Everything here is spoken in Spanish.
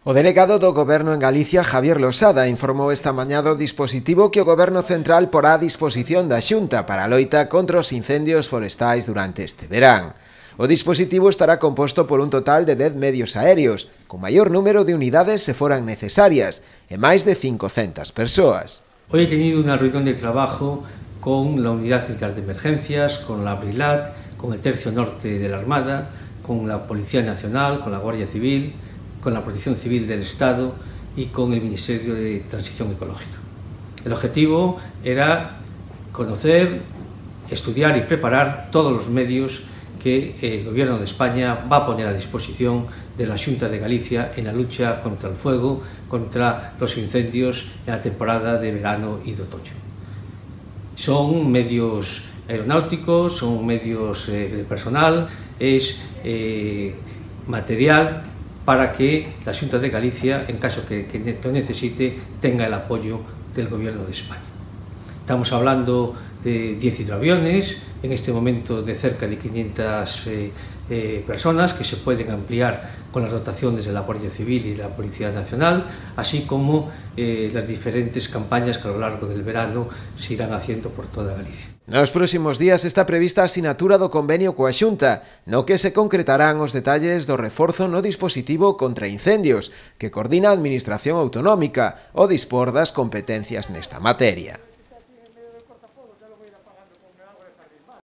O delegado do Goberno en Galicia, Javier Losada, informou esta mañá do dispositivo que o Goberno Central porá a disposición da Xunta para a loita contra os incendios forestais durante este verán. O dispositivo estará composto por un total de 10 medios aéreos, con maior número de unidades se foran necesarias, e máis de 500 persoas. Hoy he tenido una reunión de trabajo con la Unidad Militar de Emergencias, con la Brilat, con el Tercio Norte de la Armada, con la Policía Nacional, con la Guardia Civil, con la Protección Civil del Estado y con el Ministerio de Transición Ecológica. El objetivo era conocer, estudiar y preparar todos los medios que el Gobierno de España va a poner a disposición de la Xunta de Galicia en la lucha contra el fuego, contra los incendios en la temporada de verano y de otoño. Son medios aeronáuticos, son medios de personal, es material para que la Xunta de Galicia, en caso que lo necesite, tenga el apoyo del Gobierno de España. Estamos hablando de 10 hidroaviones, en este momento de cerca de 500 personas que se pueden ampliar con las dotaciones de la Guardia Civil y de la Policía Nacional, así como las diferentes campañas que a lo largo del verano se irán haciendo por toda Galicia. Nos próximos días está prevista a asinatura do convenio coa Xunta, no que se concretarán os detalles do reforzo no dispositivo contra incendios, que coordina a Administración Autonómica, o dispor das competencias nesta materia.